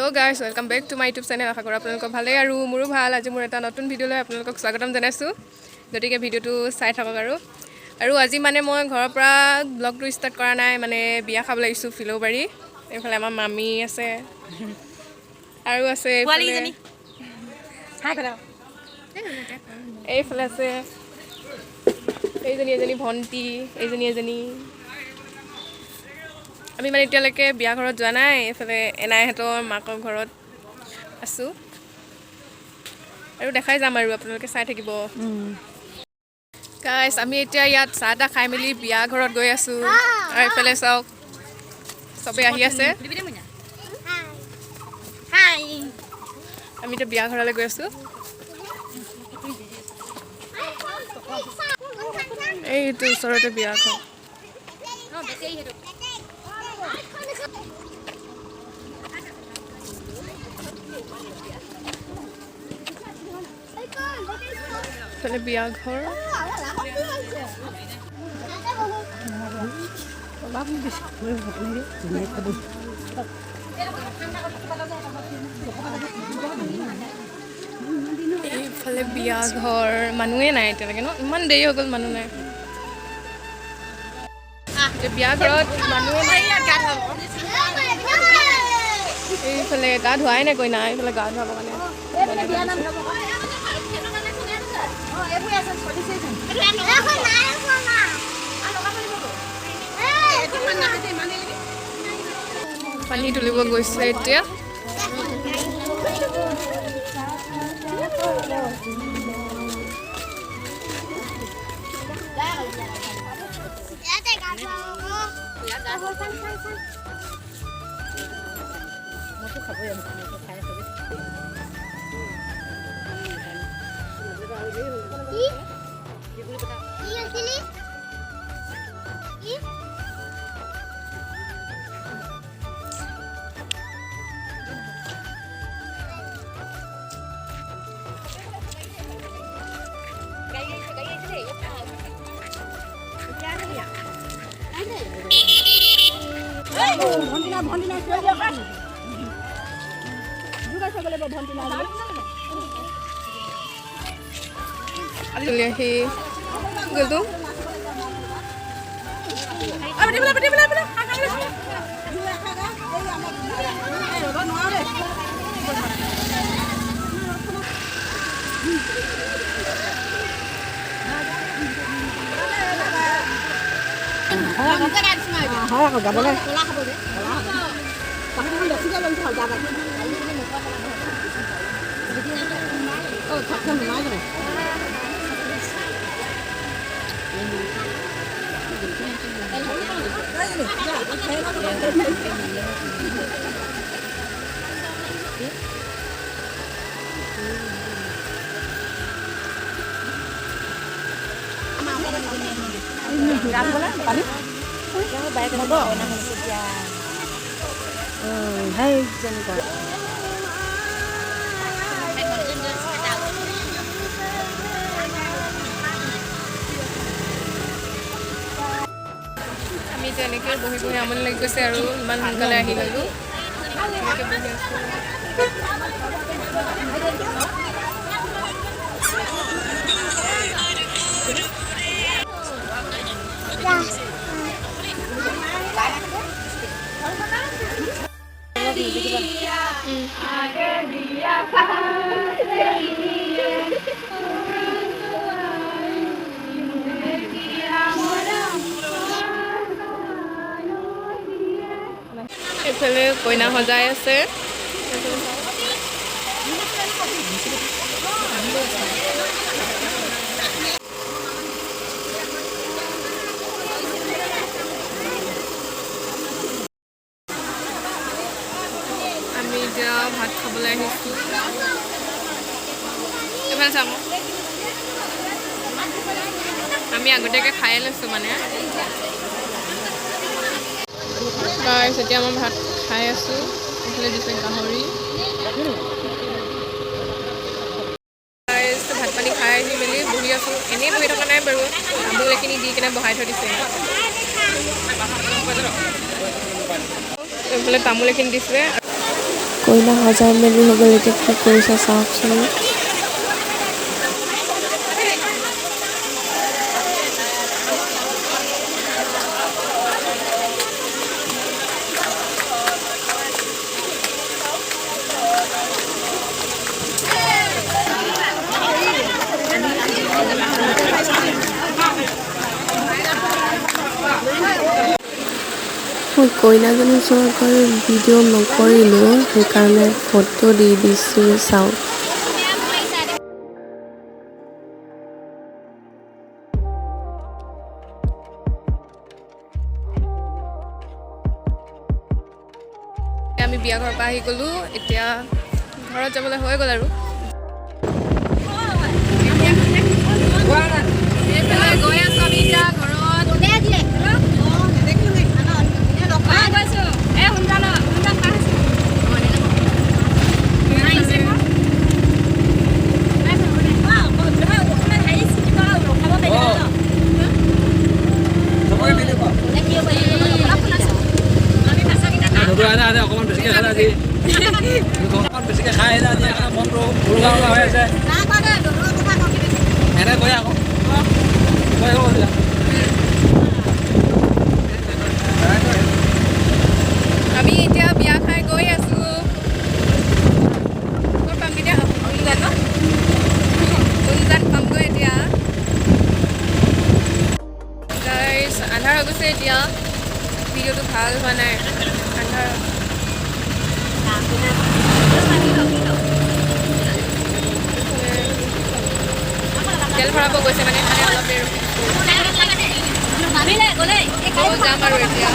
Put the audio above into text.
Hello' guys welcome back to my YouTube channel. আশা কৰোঁ আপোনালোকক ভালেই আৰু মোৰো ভাল। আজি মোৰ এটা নতুন ভিডিঅ'লৈ আপোনালোকক স্বাগতম জনাইছোঁ, গতিকে ভিডিঅ'টো চাই থাকক। আৰু আজি মানে মই ঘৰৰ পৰা ব্লগটো ষ্টাৰ্ট কৰা নাই, মানে বিয়া খাবলৈ আহিছোঁ ফিলৌবাৰী। এইফালে আমাৰ মামী আছে আৰু আছে এইফালে আছে এজনী ভণ্টি, এজনী আমি মানে এতিয়ালৈকে বিয়া ঘৰত যোৱা নাই। এইফালে এনাইহঁতৰ মাকৰ ঘৰত আছোঁ আৰু দেখাই যাম আৰু আপোনালোকে চাই থাকিব। গাইছ আমি এতিয়া ইয়াত চাহ তাহ খাই মেলি বিয়া ঘৰত গৈ আছোঁ। আৰু এইফালে চাওক চবেই আহি আছে। আমি এতিয়া বিয়া ঘৰলৈ গৈ আছোঁ। এইটো ওচৰতে বিয়া ঘৰ। এইফালে বিয়া ঘৰ। এইফালে বিয়া ঘৰ, মানুহে নাই এতিয়ালৈকে ন, ইমান দেৰি হৈ গ'ল মানুহ নাই। বিয়া ঘৰত মানুহে নাই। এইফালে গা ধোৱাই নাই কইনা, এইফালে গা ধুৱাব কাৰণে পানী তুলিব গৈছে এতিয়া। আমি এতিয়া এনেকৈ বহি বহি আমনি লাগি গৈছে আৰু ইমান সোনকালে আহি গ'লোঁ। এনেকৈ বহি আছোঁ। এইফালে কইনা সজাই আছে। আমি এতিয়া ভাত খাবলৈ আহিছোঁ। এইফালে চাব, আমি আগতীয়াকৈ খাই লৈছোঁ মানে। গাইছ এতিয়া মই ভাত খাই আছোঁ। এইফালে দিছে গাহৰি। গাইছ ভাত পানী খাই আহি মেলি বহি আছোঁ। এনেই বহি থকা নাই বাৰু, তামোল এইখিনি দি কিনে বহাই থৈ দিছে। এইফালে তামোল এইখিনি দিছে। কইনা সজাই মেলি হৈ গ'ল, এতিয়া কি কৰিছে চাওকচোন। মই কইনাজনীৰ ওচৰত গৈ ভিডিঅ' নকৰিলোঁ, সেইকাৰণে ফটো দি দিছোঁ চাওক। আমি বিয়া ঘৰৰ পৰা আহি গ'লোঁ, এতিয়া ঘৰত যাবলৈ হৈ গ'ল আৰু গৈ আছোঁ আমি এতিয়া ঘৰত। অকণমান বেছিকৈ খালে আজি অকণমান বেছিকৈ খাই আহিলে আজি মনটো উৰুঙা উৰুঙা হৈ আছে। এনে কৈ আকৌ আমি এতিয়া বিয়া খাই গৈ আছোঁ। ক'ত পামগৈ এতিয়া? গুঞ্জান পামগৈ এতিয়া। আন্ধাৰ হৈ গৈছে এতিয়া, ভিডিঅ'টো ভাল হোৱা নাই, আন্ধাৰ। তেল ভৰাব গৈছে মানে অলপ দেৰি ৰখি যাম আৰু এতিয়া।